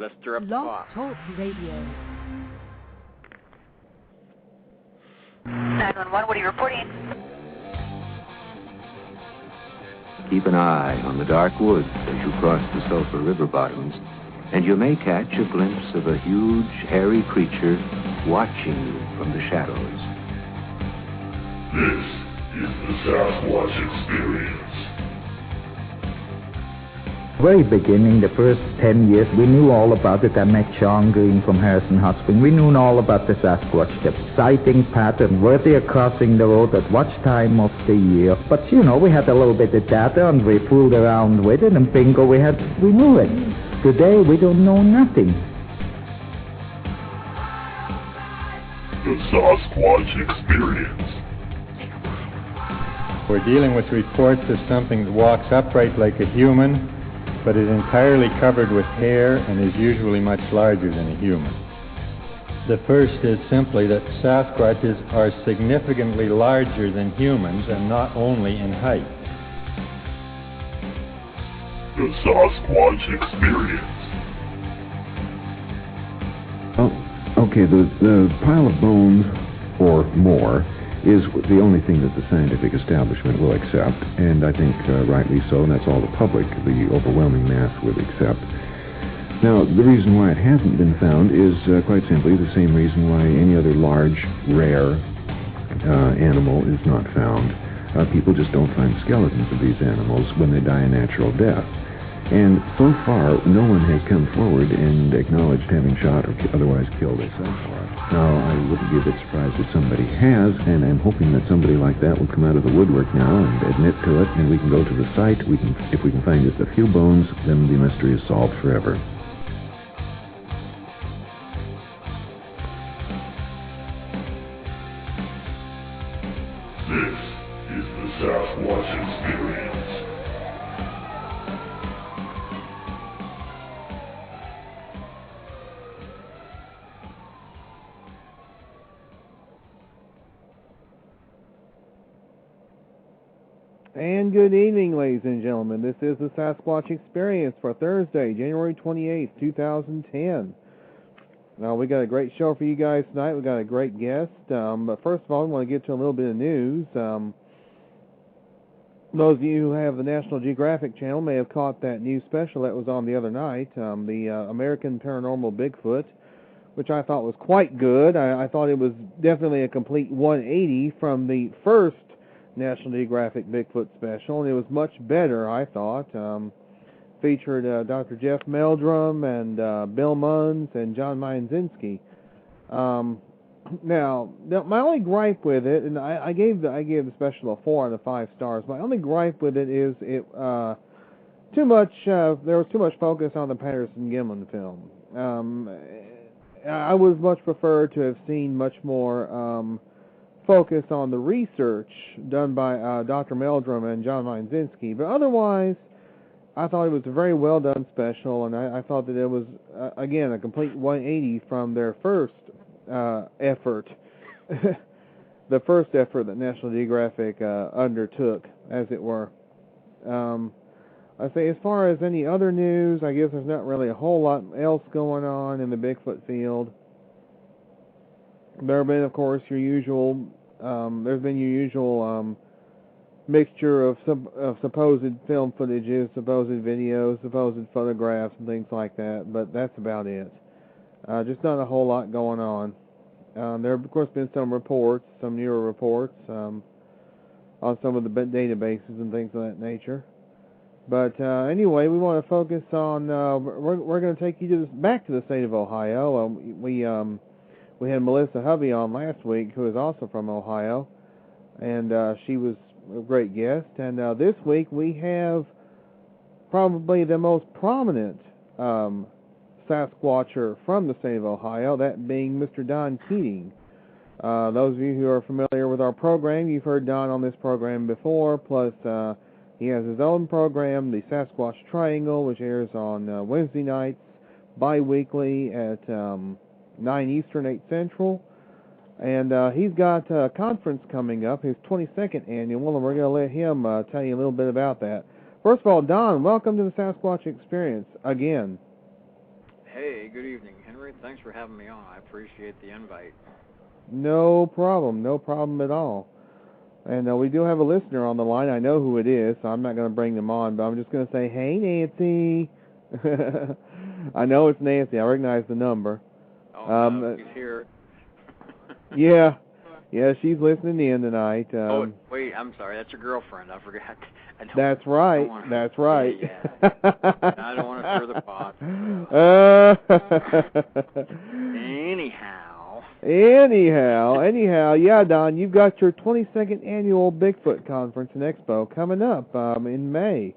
Let's stir up the Blog pot. Talk Radio. 911, what are you reporting? Keep an eye on the dark woods as you cross the Sulphur River bottoms, and you may catch a glimpse of a huge, hairy creature watching you from the shadows. This is the Sasquatch Experience. Very beginning, the first 10 years, we knew all about it. I met Sean Green from Harrison Hot Spring. We knew all about the Sasquatch, the sighting pattern, where they are crossing the road, at what time of the year. But, you know, we had a little bit of data, and we fooled around with it, and bingo, we knew it. Today, we don't know nothing. The Sasquatch Experience. We're dealing with reports of something that walks upright like a human, but is entirely covered with hair and is usually much larger than a human. The first is simply that Sasquatches are significantly larger than humans and not only in height. The Sasquatch Experience. Oh, okay, the pile of bones or more is the only thing that the scientific establishment will accept, and I think rightly so, and that's all the public, the overwhelming mass, will accept. Now, the reason why it hasn't been found is quite simply the same reason why any other large, rare animal is not found. People just don't find skeletons of these animals when they die a natural death. And so far, no one has come forward and acknowledged having shot or otherwise killed a Sasquatch. Now, I wouldn't be a bit surprised if somebody has, and I'm hoping that somebody like that will come out of the woodwork now and admit to it, and we can go to the site. If we can find just a few bones, then the mystery is solved forever. This is the Sasquatch Experience. And good evening, ladies and gentlemen. This is the Sasquatch Experience for Thursday, January 28th, 2010. Now, we got a great show for you guys tonight. We got a great guest. But first of all, we want to get to a little bit of news. Those of you who have the National Geographic Channel may have caught that new special that was on the other night, the American Paranormal Bigfoot, which I thought was quite good. I thought it was definitely a complete 180 from the first National Geographic Bigfoot special, and it was much better, I thought. Featured Dr. Jeff Meldrum and Bill Munns and John Myanzinski. Now, my only gripe with it, and I gave the special a 4 out of 5 stars. My only gripe with it is there was too much focus on the Patterson-Gimlin film. I would much prefer to have seen much more focus on the research done by Dr. Meldrum and John Myanzinski, but otherwise, I thought it was a very well done special, and I thought that it was, again, a complete 180 from their first effort, the first effort that National Geographic undertook, as it were. I say, as far as any other news, I guess there's not really a whole lot else going on in the Bigfoot field. There have been, of course, your usual mixture of supposed film footages, supposed videos, supposed photographs, and things like that, but that's about it. Just not a whole lot going on. There have, of course, been some reports, some newer reports, on some of the databases and things of that nature. But anyway, we want to focus on, we're going to take you back to the state of Ohio. We had Melissa Hovey on last week, who is also from Ohio, and she was a great guest. And this week we have probably the most prominent Sasquatcher from the state of Ohio, that being Mr. Don Keating. Those of you who are familiar with our program, you've heard Don on this program before, plus he has his own program, the Sasquatch Triangle, which airs on Wednesday nights, bi-weekly at 9 Eastern, 8 Central. And he's got a conference coming up, his 22nd annual, and we're going to let him tell you a little bit about that. First of all, Don, welcome to the Sasquatch Experience again. Hey, good evening, Henry. Thanks for having me on. I appreciate the invite. No problem at all. And we do have a listener on the line. I know who it is, so I'm not going to bring them on, but I'm just going to say, hey, Nancy. I know it's Nancy. I recognize the number. Oh, no, she's here. Yeah, she's listening in tonight. Wait, I'm sorry. That's your girlfriend. I forgot. That's right. That's right. Yeah. I don't want to stir the pot. Anyhow, yeah, Don, you've got your 22nd annual Bigfoot Conference and Expo coming up in May,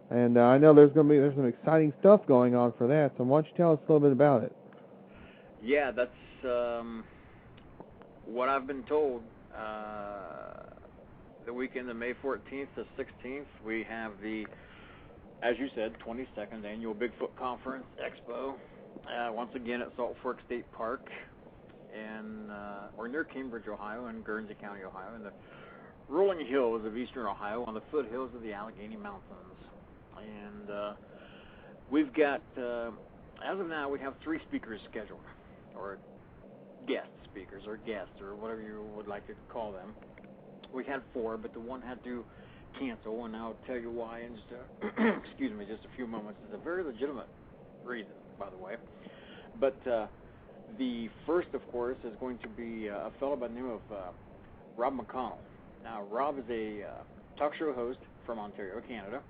and I know there's some exciting stuff going on for that. So why don't you tell us a little bit about it? Yeah, that's what I've been told. The weekend of May 14th to 16th, we have the, as you said, 22nd annual Bigfoot Conference Expo. Once again at Salt Fork State Park, or near Cambridge, Ohio, in Guernsey County, Ohio, in the rolling hills of eastern Ohio, on the foothills of the Allegheny Mountains. And we've got, as of now, we have 3 speakers scheduled, or guest speakers, or guests, or whatever you would like to call them. We had 4, but the one had to cancel, and I'll tell you why in just excuse me, just a few moments. It's a very legitimate reason, by the way. But the first, of course, is going to be a fellow by the name of Rob McConnell. Now, Rob is a talk show host from Ontario, Canada,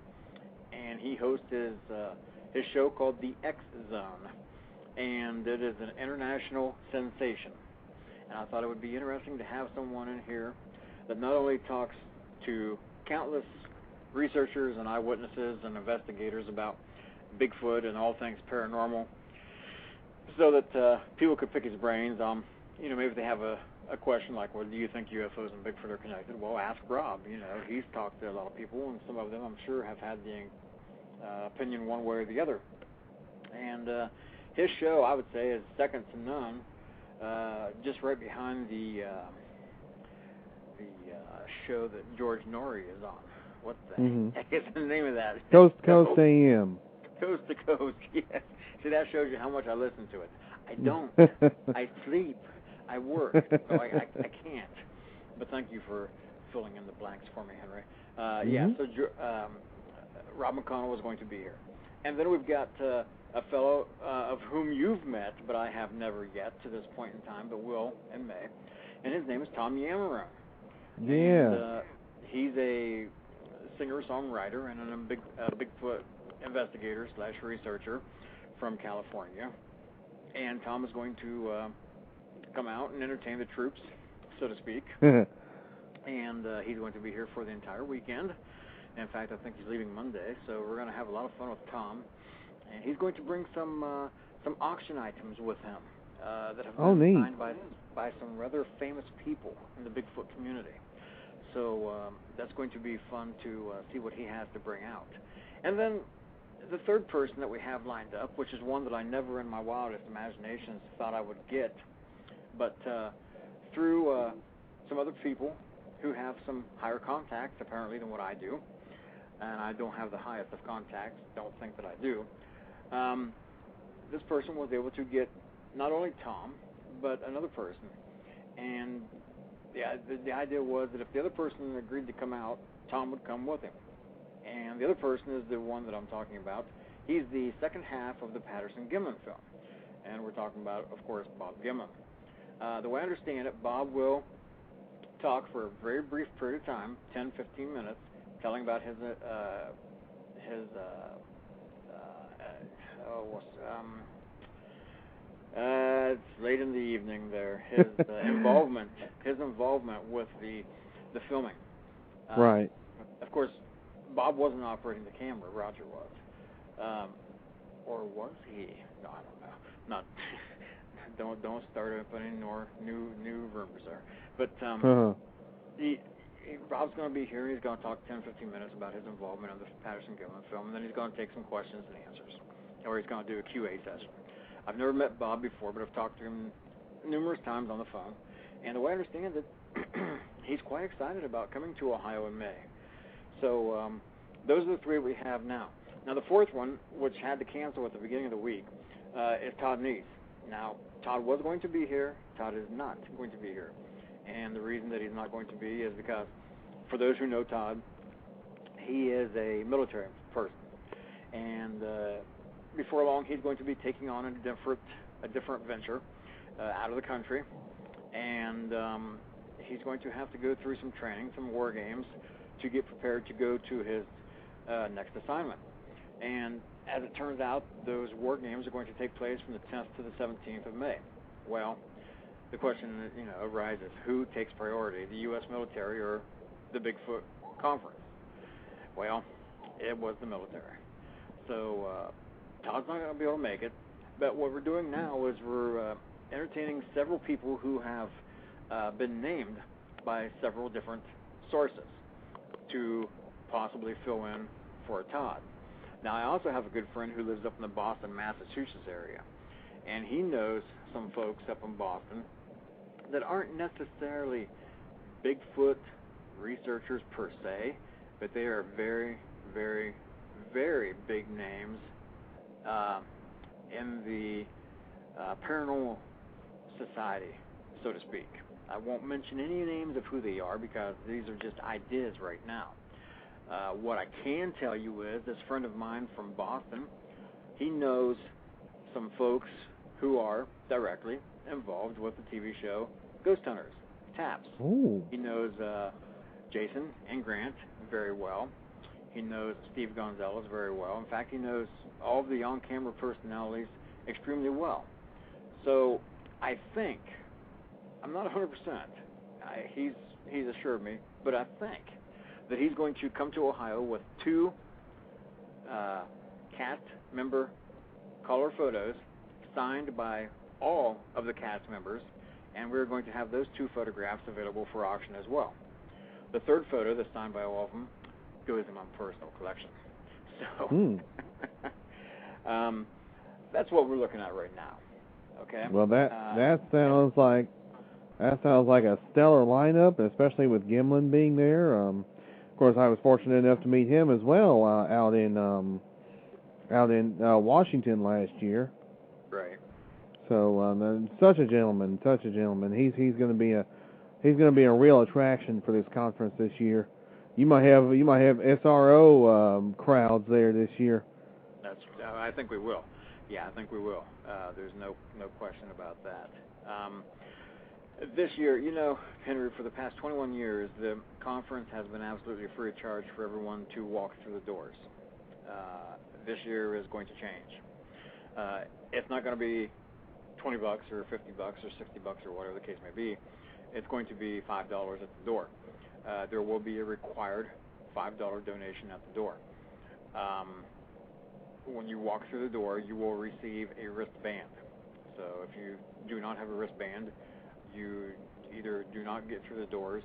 and he hosts his show called The X Zone, and it is an international sensation. And I thought it would be interesting to have someone in here that not only talks to countless researchers and eyewitnesses and investigators about Bigfoot and all things paranormal, so that people could pick his brains on, maybe they have a question like, well, do you think UFOs and Bigfoot are connected? Well, ask Rob. He's talked to a lot of people, and some of them, I'm sure, have had the opinion one way or the other. And his show, I would say, is second to none, just right behind the show that George Norrie is on. What the heck is the name of that? Coast to Coast AM. Coast to Coast, yes. See, that shows you how much I listen to it. I don't. I sleep. I work. So I can't. But thank you for filling in the blanks for me, Henry. Yeah, so Rob McConnell is going to be here. And then we've got a fellow of whom you've met, but I have never yet to this point in time, but will in May. And his name is Tom Yamarone. Yeah. And, he's a singer-songwriter and a Bigfoot investigator / researcher from California. And Tom is going to come out and entertain the troops, so to speak. And he's going to be here for the entire weekend. In fact, I think he's leaving Monday, so we're going to have a lot of fun with Tom. And he's going to bring some auction items with him that have been designed by some rather famous people in the Bigfoot community. So that's going to be fun to see what he has to bring out. And then the third person that we have lined up, which is one that I never in my wildest imaginations thought I would get, but through some other people who have some higher contacts, apparently, than what I do, and I don't have the highest of contacts, don't think that I do, this person was able to get not only Tom, but another person. And the idea was that if the other person agreed to come out, Tom would come with him. And the other person is the one that I'm talking about. He's the second half of the Patterson-Gimlin film. And we're talking about, of course, Bob Gimlin. The way I understand it, Bob will talk for a very brief period of time, 10, 15 minutes, telling about it's late in the evening there. His involvement with the filming. Right. Of course, Bob wasn't operating the camera. Roger was. Or was he? No, I don't know. Don't start up any more new rumors there. But Rob's going to be here. He's going to talk 10, 15 minutes about his involvement in the Patterson-Gimlin film, and then he's going to take some questions and answers, or he's going to do a QA session. I've never met Bob before, but I've talked to him numerous times on the phone, and the way I understand it, he's quite excited about coming to Ohio in May. So those are the 3 we have now. Now, the fourth one, which had to cancel at the beginning of the week, is Todd Neese. Now, Todd was going to be here. Todd is not going to be here. And the reason that he's not going to be is because, for those who know Todd, he is a military person. And before long, he's going to be taking on a different venture out of the country. And he's going to have to go through some training, some war games, to get prepared to go to his next assignment. And as it turns out, those war games are going to take place from the 10th to the 17th of May. Well, the question arises, who takes priority, the U.S. military or the Bigfoot Conference? Well, it was the military. So Todd's not going to be able to make it. But what we're doing now is we're entertaining several people who have been named by several different sources to possibly fill in for Todd. Now, I also have a good friend who lives up in the Boston, Massachusetts area, and he knows some folks up in Boston that aren't necessarily Bigfoot researchers per se, but they are very, very, very big names in the paranormal society, so to speak. I won't mention any names of who they are because these are just ideas right now. What I can tell you is this friend of mine from Boston, he knows some folks who are directly involved with the TV show Ghost Hunters, TAPS. Ooh. He knows Jason and Grant very well. He knows Steve Gonzalez very well. In fact, he knows all of the on-camera personalities extremely well. So I think, I'm not 100%, he's assured me, but I think that he's going to come to Ohio with 2 cast member color photos signed by all of the cast members, and we're going to have those 2 photographs available for auction as well. The third photo that's signed by all of them goes in my personal collection. So that's what we're looking at right now. Okay. Well, that sounds like a stellar lineup, especially with Gimlin being there. Of course, I was fortunate enough to meet him as well out in Washington last year. Right. So such a gentleman. He's going to be a real attraction for this conference this year. You might have SRO crowds there this year. I think we will. Yeah, I think we will. There's no question about that. This year, Henry, for the past 21 years, the conference has been absolutely free of charge for everyone to walk through the doors. This year is going to change. It's not going to be $20 or $50 or $60 or whatever the case may be. It's going to be $5 at the door. There will be a required $5 donation at the door. When you walk through the door, you will receive a wristband. So if you do not have a wristband, you either do not get through the doors,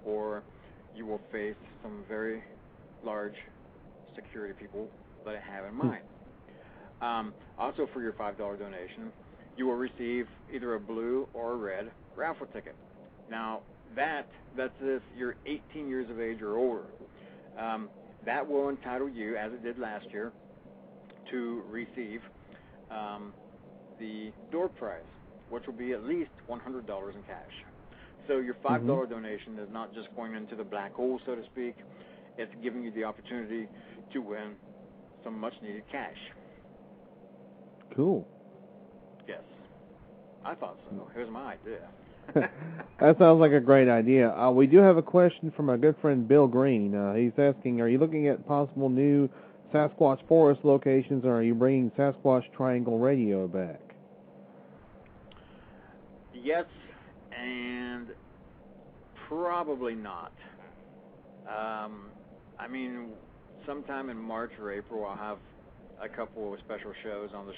or you will face some very large security people that I have in mind. Also, for your $5 donation, you will receive either a blue or a red raffle ticket. Now, that's if you're 18 years of age or older. That will entitle you, as it did last year, to receive the door prize, which will be at least $100 in cash. So your $5 donation is not just going into the black hole, so to speak. It's giving you the opportunity to win some much-needed cash. Cool. Yes. I thought so. Here's my idea. That sounds like a great idea. We do have a question from our good friend Bill Green. He's asking, are you looking at possible new Sasquatch Forest locations, or are you bringing Sasquatch Triangle Radio back? Yes, and probably not. I mean, sometime in March or April, I'll have a couple of special shows on the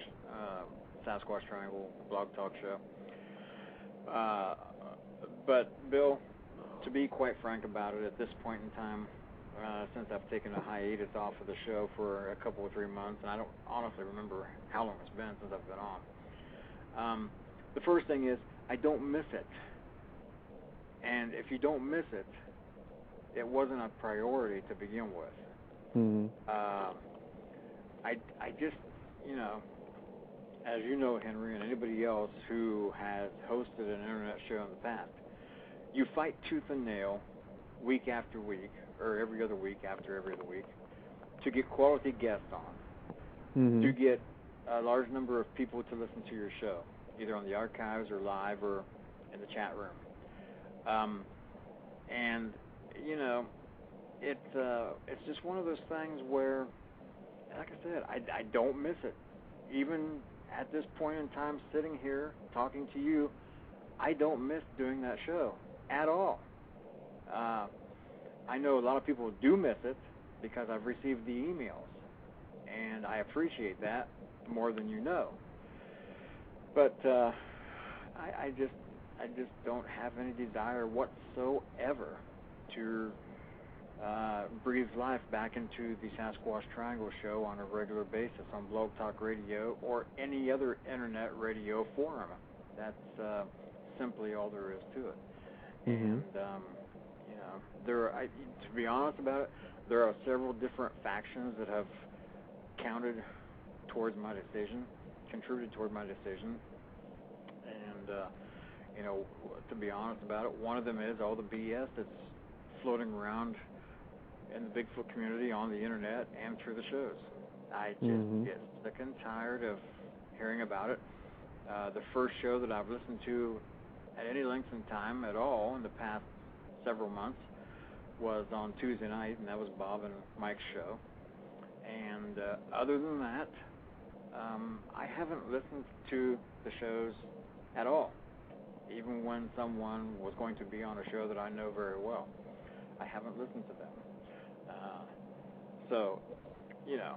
Sasquatch Triangle Blog Talk Show. But, Bill, to be quite frank about it, at this point in time, since I've taken a hiatus off of the show for a couple or 3 months, and I don't honestly remember how long it's been since I've been on, the first thing is I don't miss it. And if you don't miss it, it wasn't a priority to begin with. I just, as you know, Henry, and anybody else who has hosted an internet show in the past, you fight tooth and nail week after week, or every other week after every other week, to get quality guests on, to get a large number of people to listen to your show, either on the archives or live or in the chat room. And, you know, it's just one of those things where, like I said, I don't miss it. Even at this point in time, sitting here talking to you, I don't miss doing that show at all. I know a lot of people do miss it because I've received the emails, and I appreciate that more than you know. But I just don't have any desire whatsoever to breathe life back into the Sasquatch Triangle show on a regular basis on Blog Talk Radio or any other internet radio forum. That's simply all there is to it. And you know, to be honest about it, there are several different factions that have counted towards my decision, contributed toward my decision. And you know, to be honest about it, one of them is all the BS that's floating around in the Bigfoot community on the internet and through the shows. I just get sick and tired of hearing about it. The first show that I've listened to at any length in time at all in the past several months was on Tuesday night, and that was Bob and Mike's show. And other than that, I haven't listened to the shows at all, even when someone was going to be on a show that I know very well. I haven't listened to them. So, you know,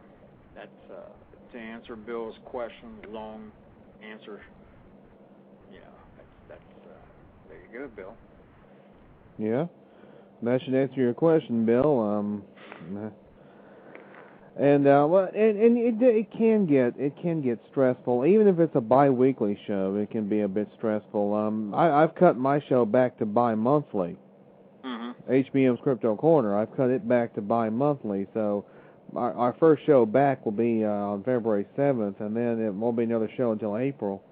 that's to answer Bill's question, long answer. You know, that's there you go, Bill. Yeah, that should answer your question, Bill. And it can get stressful, even if it's a bi-weekly show. It can be a bit stressful. I've cut my show back to bi-monthly. HBM's Crypto Corner, I've cut it back to bi-monthly, so our first show back will be on February 7th, and then it won't be another show until April.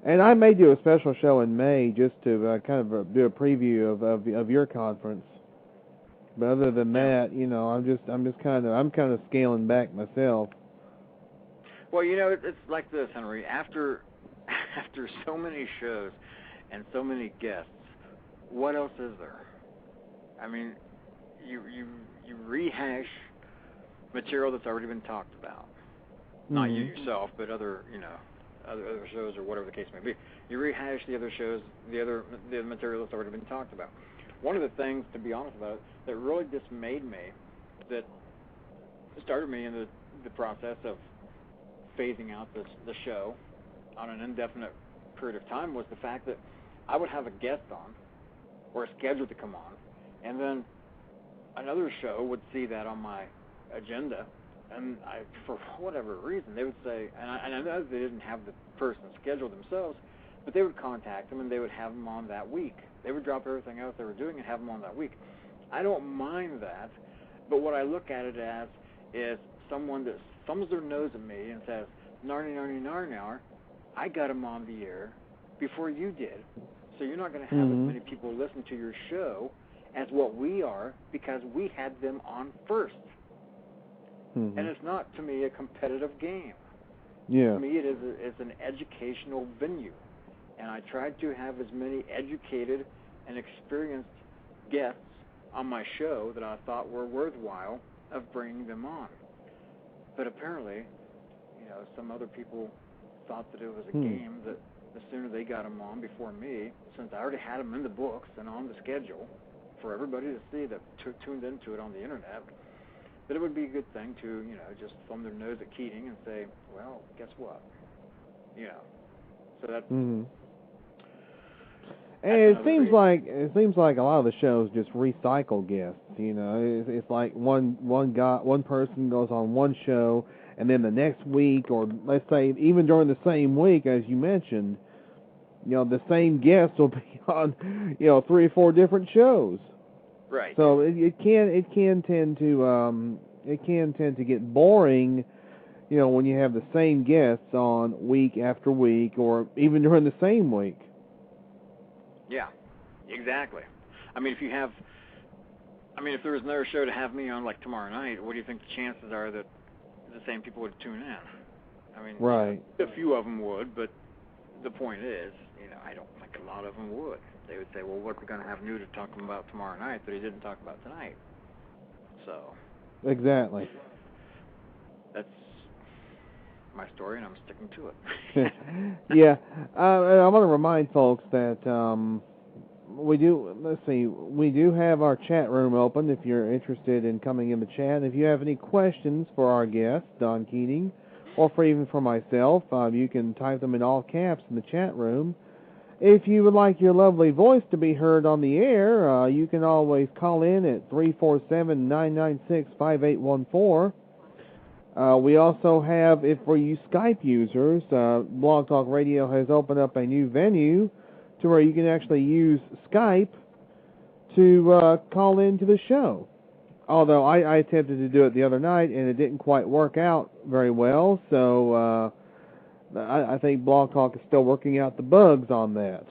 And I may do a special show in May just to kind of do a preview of your conference. But other than that, you know, I'm kind of scaling back myself. Well, you know, it's like this, Henry. After so many shows and so many guests, what else is there? I mean, you rehash material that's already been talked about. Not you yourself, but other shows or whatever the case may be. You rehash the other shows, the material that's already been talked about. One of the things, to be honest about it, that really dismayed me, that started me in the process of phasing out the show on an indefinite period of time, was the fact that I would have a guest on, or scheduled to come on, and then another show would see that on my agenda, and for whatever reason, they would say, and I know they didn't have the person scheduled themselves, but they would contact them and they would have them on that week. They would drop everything else they were doing and have them on that week. I don't mind that, but what I look at it as is someone that thumbs their nose at me and says, "Narny, narny, narnar, I got them on the air before you did, so you're not going to have as many people listen to your show as what we are because we had them on first." And it's not, to me, a competitive game. Yeah. To me, it is an educational venue. And I tried to have as many educated and experienced guests on my show that I thought were worthwhile of bringing them on. But apparently, you know, some other people thought that it was a game that the sooner they got them on before me, since I already had them in the books and on the schedule for everybody to see that tuned into it on the internet, that it would be a good thing to, you know, just thumb their nose at Keating and say, well, guess what? You know, so that's... And it seems like a lot of the shows just recycle guests. You know, it's like one person goes on one show, and then the next week, or let's say even during the same week, as you mentioned, you know, the same guest will be on, you know, 3 or 4 different shows. Right. So it can tend to get boring, you know, when you have the same guests on week after week, or even during the same week. Yeah, exactly. I mean, if there was another show to have me on, like tomorrow night, what do you think the chances are that the same people would tune in? I mean, right. A few of them would, but the point is, you know, I don't think a lot of them would. They would say, well, what are we going to have new to talk about tomorrow night that he didn't talk about tonight? So. Exactly. That's my story, and I'm sticking to it. Yeah. I want to remind folks that we do have our chat room open if you're interested in coming in the chat. If you have any questions for our guest, Don Keating, or even for myself, you can type them in all caps in the chat room. If you would like your lovely voice to be heard on the air, you can always call in at 347-996-5814. We also have, for you Skype users, Blog Talk Radio has opened up a new venue to where you can actually use Skype to call into the show. Although I attempted to do it the other night and it didn't quite work out very well, so I think Blog Talk is still working out the bugs on that.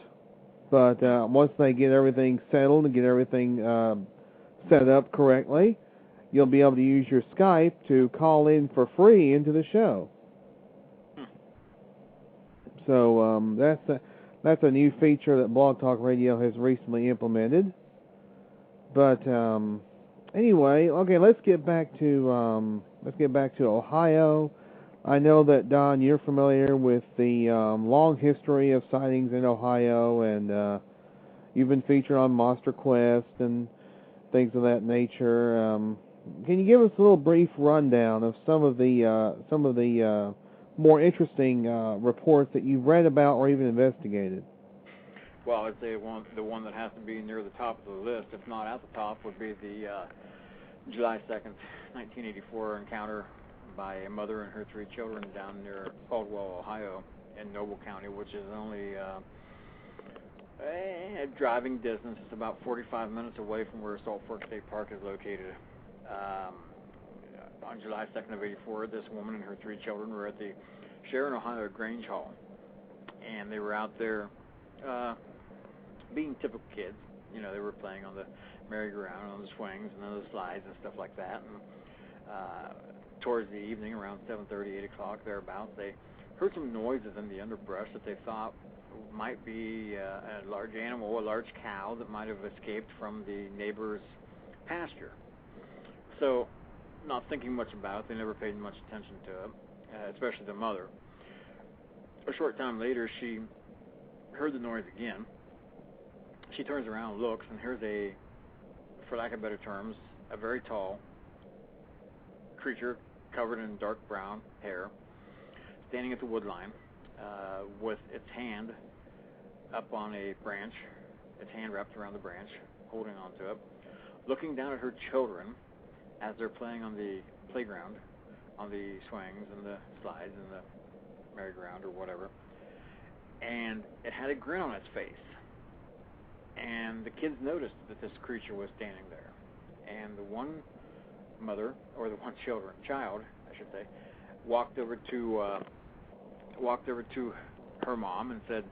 But once they get everything settled and get everything set up correctly, you'll be able to use your Skype to call in for free into the show. So that's a new feature that Blog Talk Radio has recently implemented. But anyway, okay, let's get back to Ohio. I know that, Don, you're familiar with the long history of sightings in Ohio, and you've been featured on Monster Quest and things of that nature. Can you give us a little brief rundown of some of the more interesting reports that you've read about or even investigated? Well, I'd say the one that has to be near the top of the list, if not at the top, would be the July 2nd, 1984 encounter by a mother and her 3 children down near Caldwell, Ohio, in Noble County, which is only a driving distance. It's about 45 minutes away from where Salt Fork State Park is located. On July 2nd of 84, this woman and her 3 children were at the Sharon, Ohio Grange Hall, and they were out there being typical kids. You know, they were playing on the merry-go-round, on the swings, and on the slides and stuff like that. And towards the evening, around 7:30, 8 o'clock, thereabouts, they heard some noises in the underbrush that they thought might be a large animal, a large cow that might have escaped from the neighbor's pasture. So, not thinking much about it, they never paid much attention to it, especially the mother. A short time later, she heard the noise again. She turns around and looks, and here's a, for lack of better terms, a very tall creature covered in dark brown hair, standing at the wood line with its hand up on a branch, its hand wrapped around the branch, holding onto it, looking down at her children as they're playing on the playground, on the swings and the slides and the merry-go-round or whatever. And it had a grin on its face. And the kids noticed that this creature was standing there. And the one mother, or the one child, I should say, walked over to her mom and said,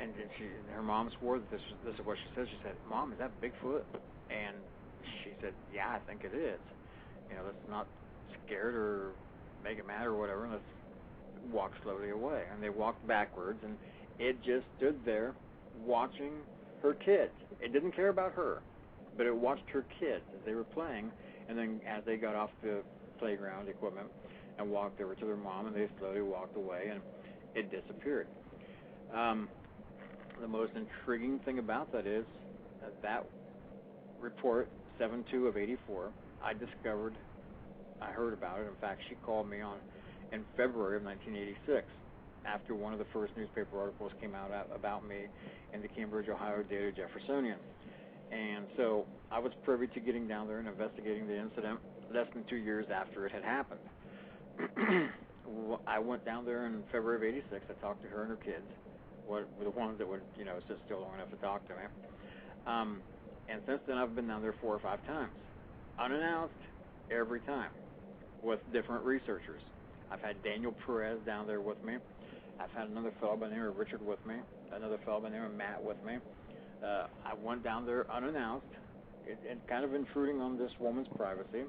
and her mom swore that this is what she said. She said, "Mom, is that Bigfoot?" And she said, "Yeah, I think it is. You know, let's not scared or make it mad or whatever. Let's walk slowly away." And they walked backwards, and it just stood there watching her kids. It didn't care about her, but it watched her kids as they were playing, and then as they got off the playground equipment and walked over to their mom, and they slowly walked away, and it disappeared. The most intriguing thing about that is that report, 7/2 of 84, I heard about it. In fact, she called me in February of 1986, after one of the first newspaper articles came out about me in the Cambridge, Ohio Daily Jeffersonian. And so I was privy to getting down there and investigating the incident less than 2 years after it had happened. I went down there in February of 86. I talked to her and her kids, the ones that would, sit still long enough to talk to me. And since then, I've been down there 4 or 5 times, unannounced, every time, with different researchers. I've had Daniel Perez down there with me. I've had another fellow by the name of Richard with me, another fellow by the name of Matt with me. I went down there unannounced, and kind of intruding on this woman's privacy.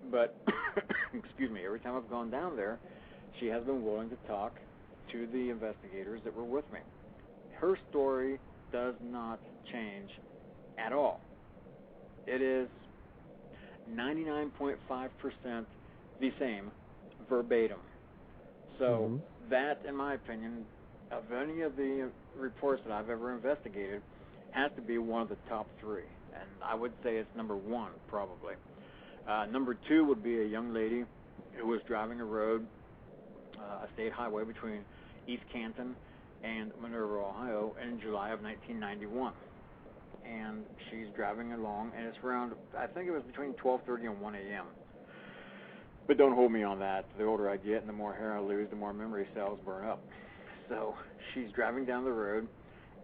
But, excuse me, every time I've gone down there, she has been willing to talk to the investigators that were with me. Her story does not change at all. It is 99.5% the same, verbatim. So that, in my opinion, of any of the reports that I've ever investigated, has to be one of the top three. And I would say it's number one, probably. Number two would be a young lady who was driving a road, a state highway between East Canton and Minerva, Ohio, in July of 1991. And she's driving along, and it's around, I think it was between 12:30 and 1 a.m. But don't hold me on that. The older I get and the more hair I lose, the more memory cells burn up. So she's driving down the road,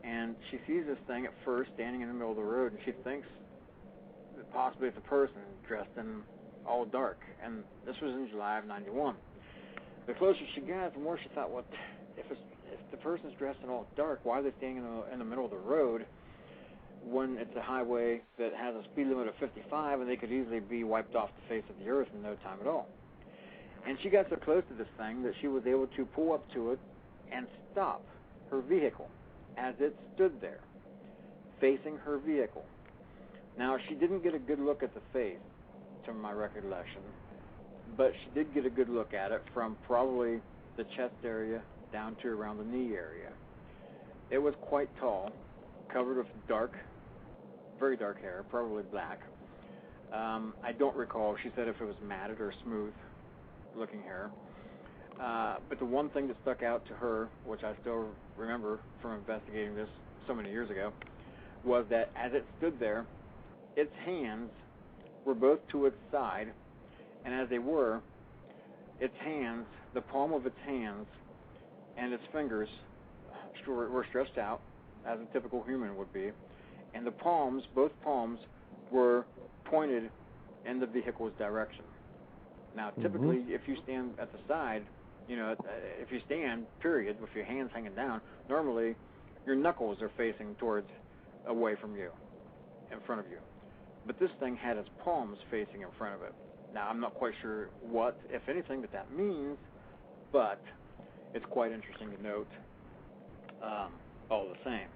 and she sees this thing at first standing in the middle of the road, and she thinks that possibly it's a person dressed in all dark. And this was in July of 91. The closer she got, the more she thought, well, if the person's dressed in all dark, why are they standing in the middle of the road when it's a highway that has a speed limit of 55 and they could easily be wiped off the face of the earth in no time at all? And she got so close to this thing that she was able to pull up to it and stop her vehicle as it stood there, facing her vehicle. Now, she didn't get a good look at the face, to my recollection, but she did get a good look at it from probably the chest area down to around the knee area. It was quite tall, covered with dark, very dark hair, probably black. I don't recall, she said, if it was matted or smooth looking hair. But the one thing that stuck out to her, which I still remember from investigating this so many years ago, was that as it stood there, its hands were both to its side, and as they were, its hands, the palm of its hands and its fingers were stretched out, as a typical human would be, and the palms, both palms, were pointed in the vehicle's direction. Now, typically, if you stand at the side, if you stand, period, with your hands hanging down, normally your knuckles are facing towards away from you, in front of you. But this thing had its palms facing in front of it. Now, I'm not quite sure what, if anything, that means, but it's quite interesting to note all the same.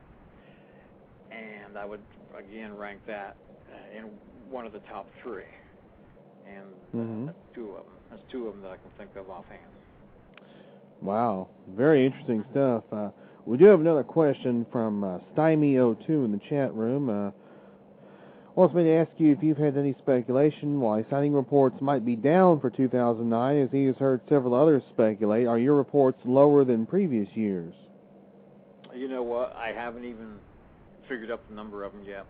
And I would, again, rank that in one of the top three. And that's two of them. That's two of them that I can think of offhand. Wow. Very interesting stuff. We do have another question from Stymie02 in the chat room. Wants me to ask you if you've had any speculation why sighting reports might be down for 2009, as he has heard several others speculate. Are your reports lower than previous years? You know what? I haven't even figured up the number of them yet.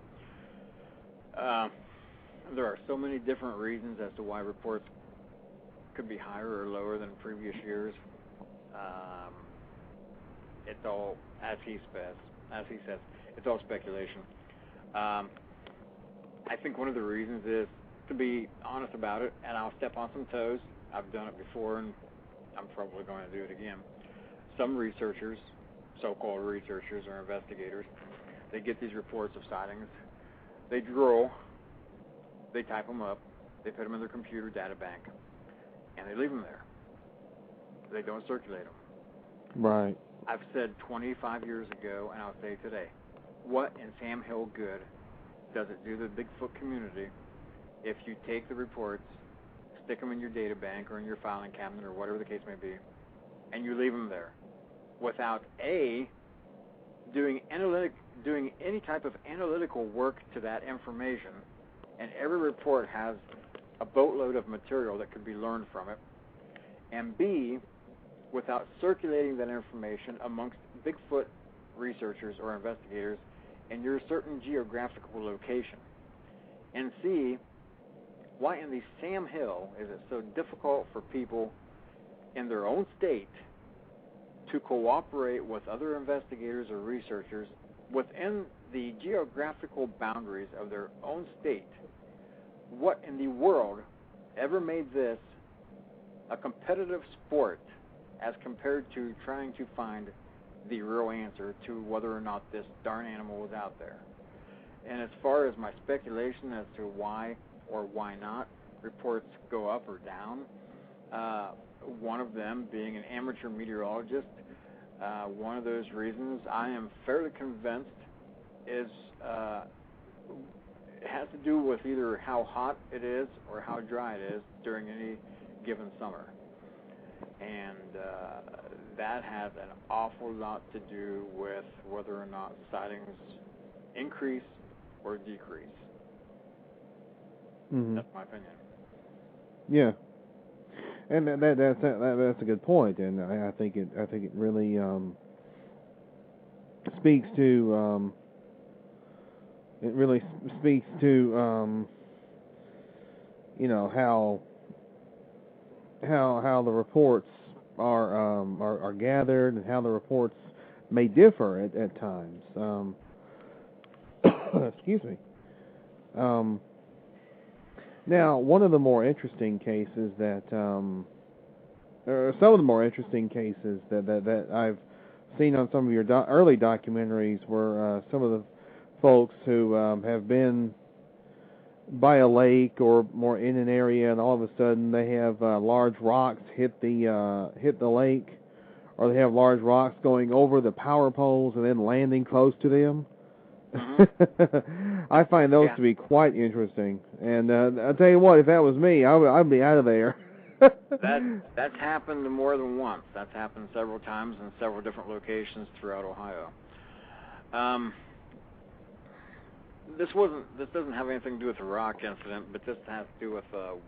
There are so many different reasons as to why reports could be higher or lower than previous years. It's all, as he says, it's all speculation. I think one of the reasons is, to be honest about it, and I'll step on some toes. I've done it before, and I'm probably going to do it again. Some researchers, so-called researchers or investigators, they get these reports of sightings. They drool. They type them up. They put them in their computer data bank, and they leave them there. They don't circulate them. Right. I've said 25 years ago, and I'll say today, what in Sam Hill good does it do the Bigfoot community if you take the reports, stick them in your data bank or in your filing cabinet or whatever the case may be, and you leave them there without doing any type of analytical work to that information? And every report has a boatload of material that could be learned from it, and B, without circulating that information amongst Bigfoot researchers or investigators in your certain geographical location. And C, why in the Sam Hill is it so difficult for people in their own state to cooperate with other investigators or researchers within the geographical boundaries of their own state? What in the world ever made this a competitive sport as compared to trying to find the real answer to whether or not this darn animal was out there. And as far as my speculation as to why or why not reports go up or down, one of them being an amateur meteorologist, one of those reasons I am fairly convinced is it has to do with either how hot it is or how dry it is during any given summer. And that has an awful lot to do with whether or not sightings increase or decrease. Mm-hmm. That's my opinion. Yeah, and that's a good point, and I think it really speaks to you know how the reports are gathered and how the reports may differ at times. Excuse me. Now, one of the more interesting cases that, or some of the more interesting cases that I've seen on some of your early documentaries were some of the folks who have been by a lake or more in an area, and all of a sudden they have large rocks hit the lake, or they have large rocks going over the power poles and then landing close to them. Mm-hmm. I find those to be quite interesting, and I'll tell you what, if that was me, I'd be out of there. That's happened more than once. That's happened several times in several different locations throughout Ohio. This doesn't have anything to do with the rock incident, but this has to do with the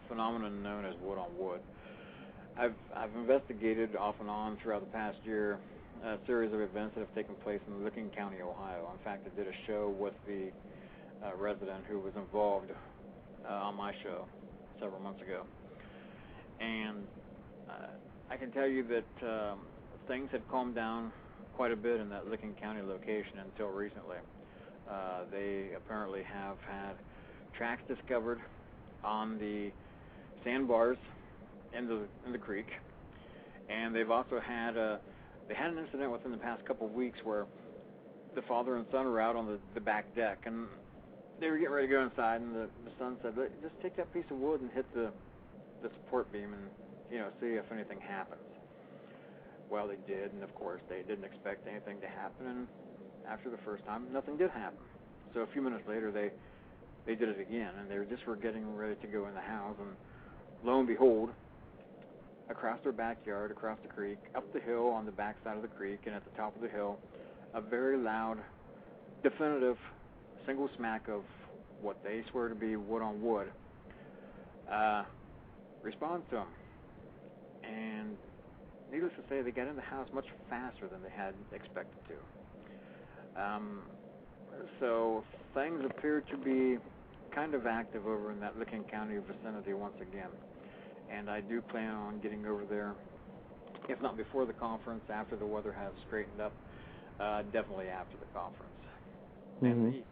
phenomenon known as wood on wood. I've investigated off and on throughout the past year a series of events that have taken place in Licking County, Ohio. In fact, I did a show with the resident who was involved on my show several months ago. And I can tell you that things had calmed down quite a bit in that Licking County location until recently. They apparently have had tracks discovered on the sandbars in the creek, and they've also had they had an incident within the past couple of weeks where the father and son were out on the back deck, and they were getting ready to go inside, and the son said, just take that piece of wood and hit the support beam and, see if anything happens. Well, they did, and of course they didn't expect anything to happen, and after the first time, nothing did happen. So a few minutes later, they did it again, and they were getting ready to go in the house, and lo and behold, across their backyard, across the creek, up the hill on the back side of the creek, and at the top of the hill, a very loud, definitive single smack of what they swear to be wood on wood responds to them. And needless to say, they got in the house much faster than they had expected to. So things appear to be kind of active over in that Licking County vicinity once again. And I do plan on getting over there, if not before the conference, after the weather has straightened up, definitely after the conference. Mm-hmm. And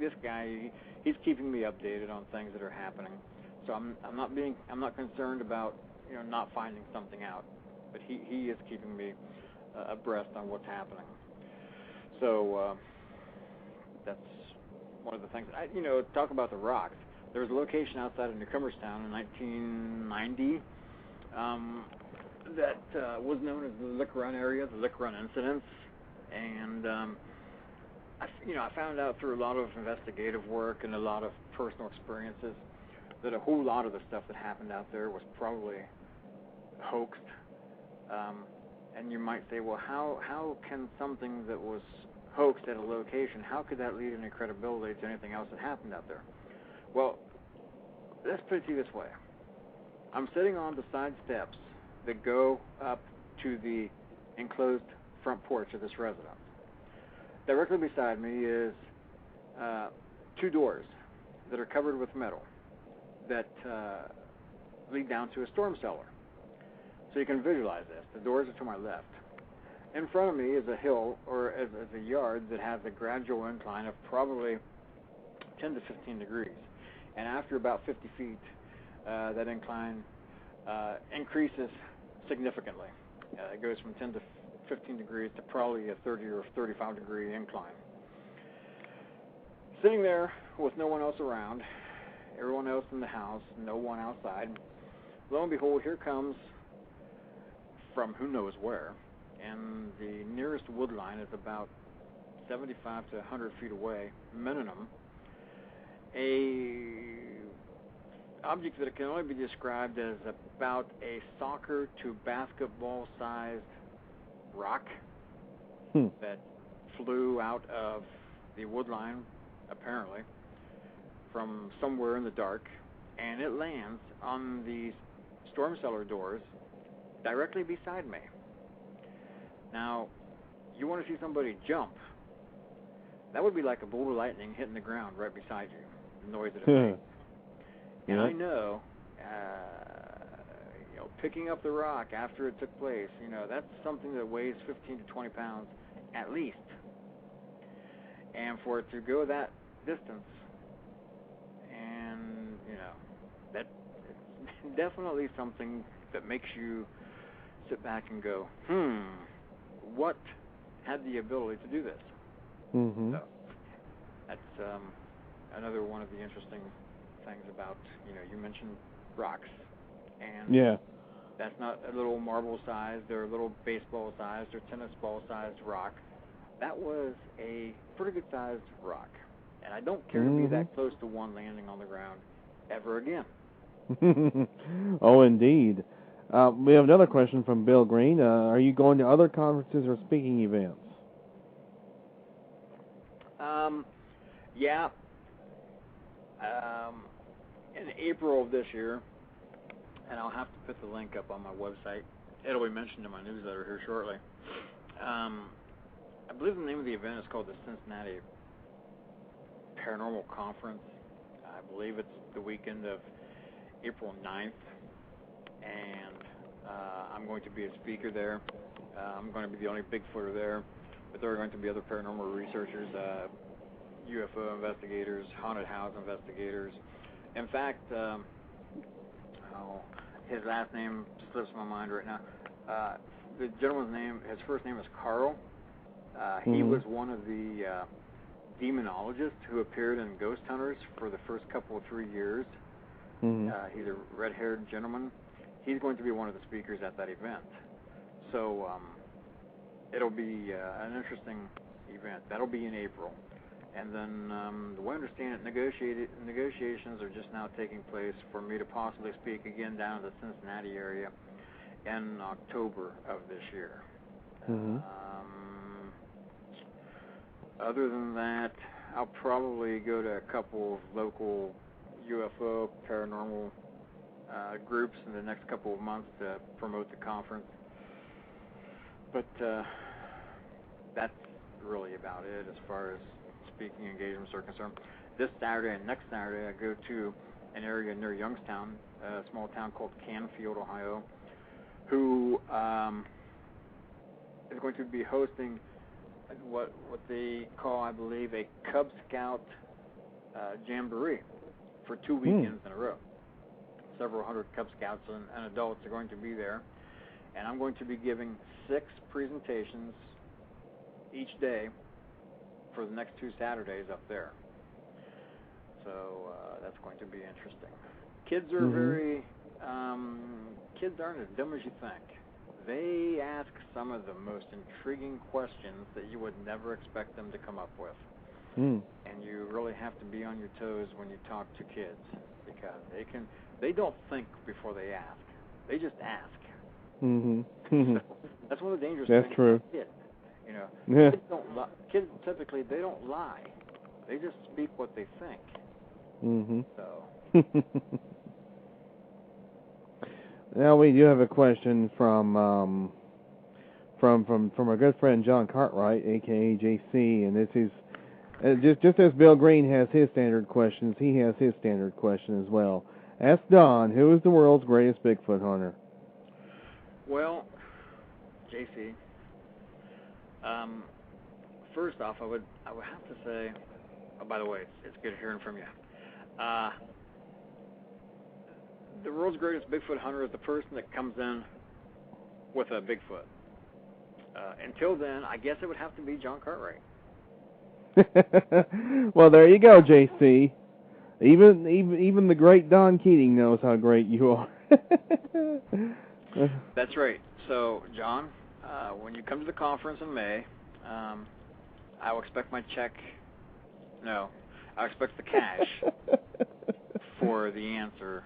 this guy, he's keeping me updated on things that are happening. So I'm not concerned about not finding something out, but he is keeping me abreast on what's happening. So that's one of the things. Talk about the rocks. There was a location outside of New Cumberstown in 1990 that was known as the Lick Run area, the Lick Run incidents, and I found out through a lot of investigative work and a lot of personal experiences that a whole lot of the stuff that happened out there was probably hoaxed. And you might say, well, how can something that was hoaxed at a location, how could that lead any credibility to anything else that happened out there? Well, let's put it to you this way. I'm sitting on the side steps that go up to the enclosed front porch of this residence. Directly beside me is two doors that are covered with metal that lead down to a storm cellar. So you can visualize this. The doors are to my left. In front of me is a hill, or is a yard that has a gradual incline of probably 10 to 15 degrees. And after about 50 feet, that incline increases significantly. It goes from 10 to 15 degrees to probably a 30 or 35 degree incline. Sitting there with no one else around, everyone else in the house, no one outside, lo and behold, here comes, from who knows where, and the nearest wood line is about 75 to 100 feet away, minimum, a object that can only be described as about a soccer to basketball sized rock that flew out of the wood line, apparently, from somewhere in the dark, and it lands on the storm cellar doors directly beside me. Now, you want to see somebody jump, that would be like a bolt of lightning hitting the ground right beside you, the noise that it makes. And I know, picking up the rock after it took place, that's something that weighs 15 to 20 pounds at least. And for it to go that distance, and, that's definitely something that makes you sit back and go, what had the ability to do this? So that's another one of the interesting things about, you mentioned rocks, and that's not a little marble sized or a little baseball sized or tennis ball sized rock. That was a pretty good sized rock, and I don't care to be that close to one landing on the ground ever again. Oh, indeed. We have another question from Bill Green. Are you going to other conferences or speaking events? Yeah. In April of this year, and I'll have to put the link up on my website. It'll be mentioned in my newsletter here shortly. I believe the name of the event is called the Cincinnati Paranormal Conference. I believe it's the weekend of April 9th, and I'm going to be a speaker there. I'm going to be the only Bigfooter there, but there are going to be other paranormal researchers, UFO investigators, haunted house investigators. In fact, his last name slips my mind right now. The gentleman's name, his first name is Carl. He was one of the demonologists who appeared in Ghost Hunters for the first couple of 3 years. He's a red-haired gentleman. He's going to be one of the speakers at that event. So it'll be an interesting event. That'll be in April. And then the way I understand it, negotiations are just now taking place for me to possibly speak again down in the Cincinnati area in October of this year. Other than that, I'll probably go to a couple of local UFO paranormal groups in the next couple of months to promote the conference. But that's really about it as far as speaking engagements are concerned. This Saturday and next Saturday, I go to an area near Youngstown, a small town called Canfield, Ohio, who is going to be hosting what they call, I believe, a Cub Scout jamboree for 2 weekends in a row. Several hundred Cub Scouts and adults are going to be there, and I'm going to be giving 6 presentations each day for the next 2 Saturdays up there. So that's going to be interesting. Kids are kids aren't as dumb as you think. They ask some of the most intriguing questions that you would never expect them to come up with. And you really have to be on your toes when you talk to kids, because they don't think before they ask. They just ask. So that's one of the dangerous things. That's true. About kids. Kids typically, they don't lie. They just speak what they think. So. Now we do have a question from our good friend John Cartwright, aka JC, and this is just as Bill Green has his standard questions, he has his standard question as well. Ask Don, who is the world's greatest Bigfoot hunter? Well, JC, first off, I would have to say, by the way, it's good hearing from you. the world's greatest Bigfoot hunter is the person that comes in with a Bigfoot. Until then, I guess it would have to be John Cartwright. Well, there you go, JC. Even the great Don Keating knows how great you are. That's right. So, John, when you come to the conference in May, I will expect my check. No, I expect the cash for the answer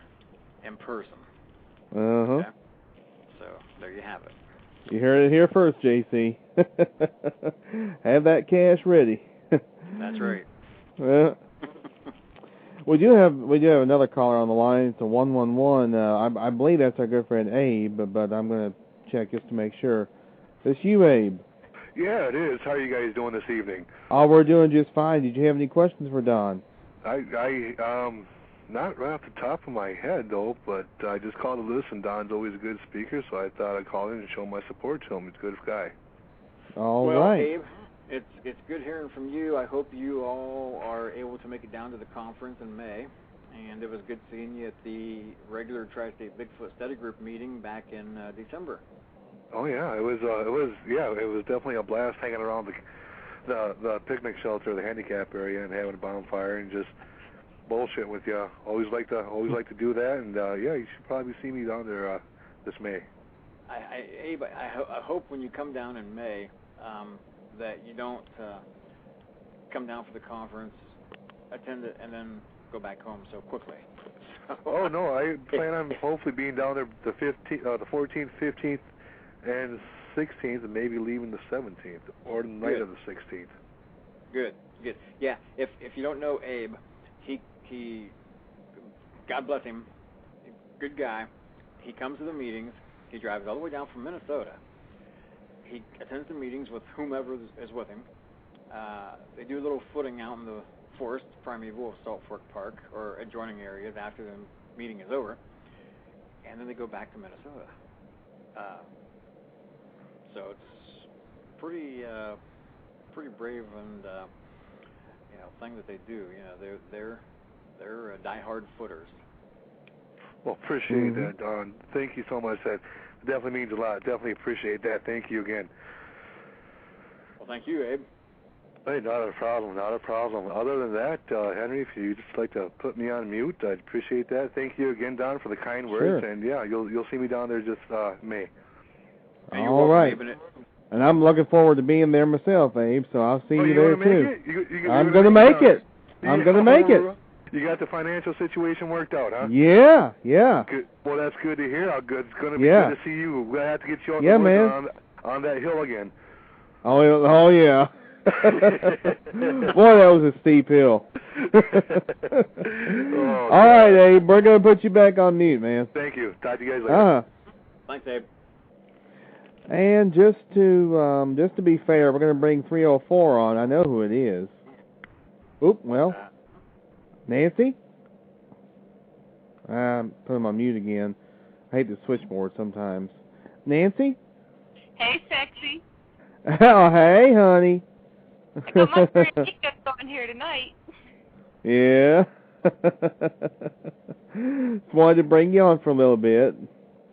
in person. Okay? So, there you have it. You heard it here first, JC. Have that cash ready. That's right. Well, we do have another caller on the line. It's a 111. I believe that's our good friend Abe, but I'm going to check just to make sure. Is this you, Abe? Yeah, it is. How are you guys doing this evening? Oh, we're doing just fine. Did you have any questions for Don? Not right off the top of my head, though, but I just called to listen. Don's always a good speaker, so I thought I'd call in and show my support to him. He's a good guy. All well, right. Abe, it's good hearing from you. I hope you all are able to make it down to the conference in May. And it was good seeing you at the regular Tri-State Bigfoot Study Group meeting back in December. Oh yeah, it was definitely a blast hanging around the picnic shelter, the handicap area, and having a bonfire and just bullshit with you. Always like to do that, and yeah, you should probably see me down there this May. Abe, I hope when you come down in May that you don't come down for the conference, attend it, and then go back home so quickly. Oh no, I plan on hopefully being down there the 14th, 15th, and 16th, and maybe leaving the 17th or the night of the 16th. Good. Yeah, if you don't know Abe, he God bless him, good guy. He comes to the meetings. He drives all the way down from Minnesota. He attends the meetings with whomever is with him. They do a little footing out in the forest, primeval of Salt Fork Park, or adjoining areas after the meeting is over, and then they go back to Minnesota. So it's pretty brave and thing that they do. They're diehard footers. Well, appreciate that, Don. Thank you so much. That definitely means a lot. Definitely appreciate that. Thank you again. Well, thank you, Abe. Hey, not a problem. Other than that, Henry, if you'd just like to put me on mute, I'd appreciate that. Thank you again, Don, for the kind words. And yeah, you'll see me down there just May. All right. And I'm looking forward to being there myself, Abe. So I'll see you there too. I'm going to make it. I'm going to make it. You got the financial situation worked out, huh? Yeah. Good. Well, that's good to hear. How good. It's going to be good to see you. We're going to have to get you on that hill again. Oh yeah. Boy, that was a steep hill. All right, Abe. We're going to put you back on mute, man. Thank you. Talk to you guys later. Thanks, Abe. And just to be fair, we're going to bring 304 on. I know who it is. Oop, well, Nancy? Put him on mute again. I hate the switchboard sometimes. Nancy? Hey, sexy. Oh, hey, honey. I got my friend Nick on here tonight. Yeah. Just wanted to bring you on for a little bit.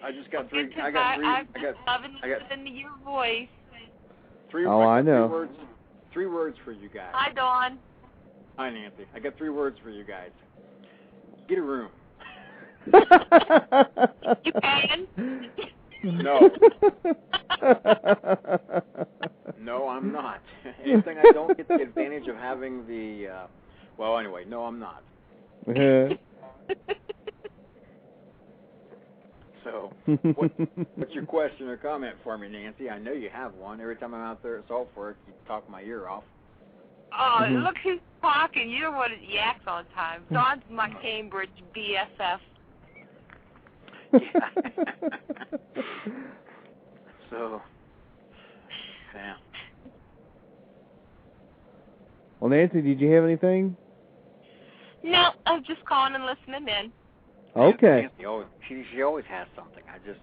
I just got three. I've been loving listening to your voice. I know. Three words for you guys. Hi, Dawn. Hi, Nancy. I got 3 words for you guys. Get a room. You can? No. No, I'm not. Anything I don't get the advantage of having the, well, anyway, no, I'm not. So, what's your question or comment for me, Nancy? I know you have one. Every time I'm out there at Salt Fork, you talk my ear off. Oh, look who's talking. You're the one that yaks all the time. Dawn's my Cambridge BFF. Yeah. So, yeah. Well, Nancy, did you have anything? No, I'm just calling and listening in. Okay. Nancy, she always has something. I just,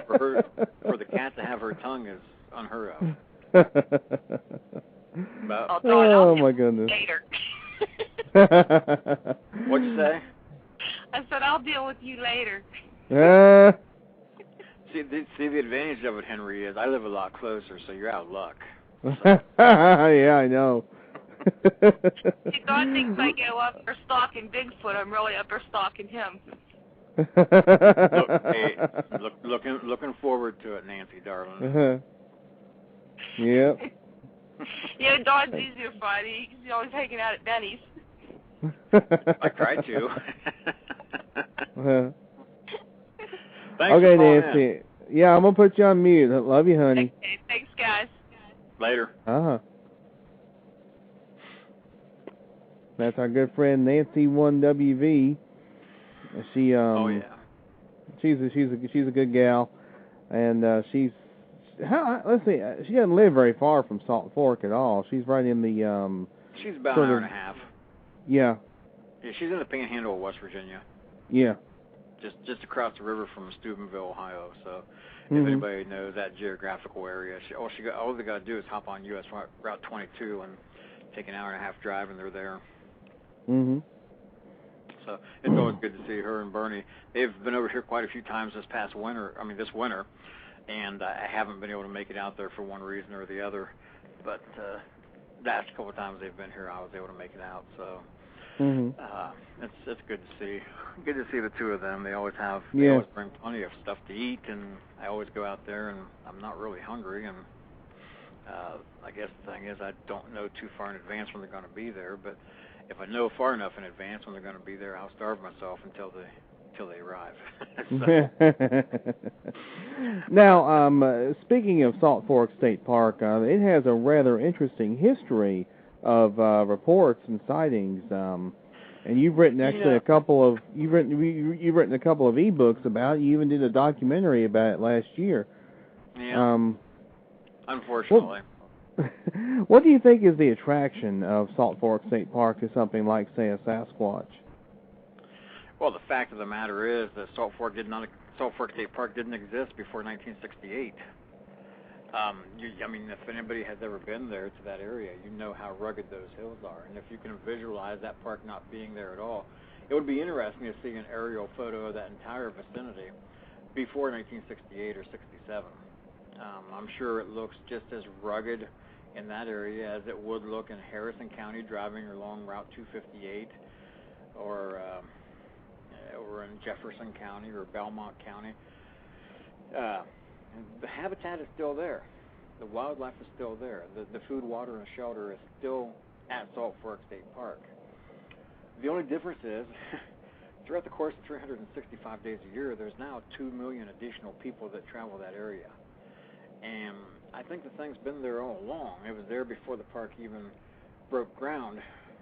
for the cat to have her tongue is unheard of. Oh my goodness. Later. What'd you say? I said but I'll deal with you later. See, the advantage of it, Henry, is I live a lot closer, so you're out of luck. Yeah, I know. See, Don thinks I go up there stalking Bigfoot. I'm really up there stalking him. Looking forward to it, Nancy, darling. Yep. Yeah, Don's easier to find. He's always hanging out at Benny's. I try to. Okay, Nancy. Yeah, I'm going to put you on mute. Love you, honey. Okay, thanks, guys. Later. That's our good friend Nancy 1WV. She oh yeah. She's a good gal, and let's see, she doesn't live very far from Salt Fork at all. She's right in the She's about an hour and a half. Yeah. Yeah, she's in the Panhandle of West Virginia. Yeah. Just across the river from Steubenville, Ohio. So if anybody knows that geographical area, all they got to do is hop on US Route 22 and take an hour and a half drive, and they're there. So it's always good to see her and Bernie. They've been over here quite a few times this winter, and I haven't been able to make it out there for one reason or the other. But last couple of times they've been here, I was able to make it out. So it's good to see. Good to see the two of them. They always bring plenty of stuff to eat, and I always go out there, and I'm not really hungry. And I guess the thing is, I don't know too far in advance when they're going to be there, but if I know far enough in advance when they're going to be there, I'll starve myself until they arrive. Now, speaking of Salt Fork State Park, it has a rather interesting history of reports and sightings. And you've written actually a couple of you've written a couple of ebooks about it. You even did a documentary about it last year. Yeah. Unfortunately. What do you think is the attraction of Salt Fork State Park to something like, say, a Sasquatch? Well, the fact of the matter is that Salt Fork State Park didn't exist before 1968. If anybody has ever been there to that area, you know how rugged those hills are. And if you can visualize that park not being there at all, it would be interesting to see an aerial photo of that entire vicinity before 1968 or 67. I'm sure it looks just as rugged in that area as it would look in Harrison County driving along Route 258 or over in Jefferson County or Belmont County. The habitat is still there. The wildlife is still there. The food, water, and shelter is still at Salt Fork State Park. The only difference is, throughout the course of 365 days a year, there's now 2 million additional people that travel that area. And I think the thing's been there all along. It was there before the park even broke ground,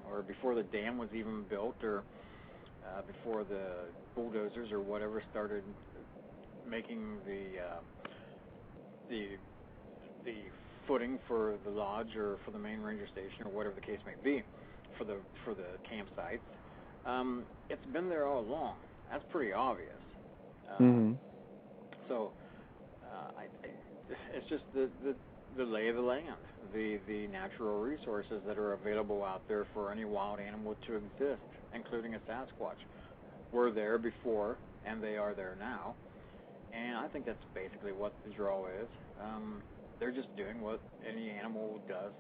or before the dam was even built, or before the bulldozers or whatever started making the footing for the lodge or for the main ranger station or whatever the case may be for the campsites. It's been there all along. That's pretty obvious. So it's just the lay of the land, the natural resources that are available out there for any wild animal to exist, including a Sasquatch, were there before and they are there now. And I think that's basically what the draw is. They're just doing what any animal does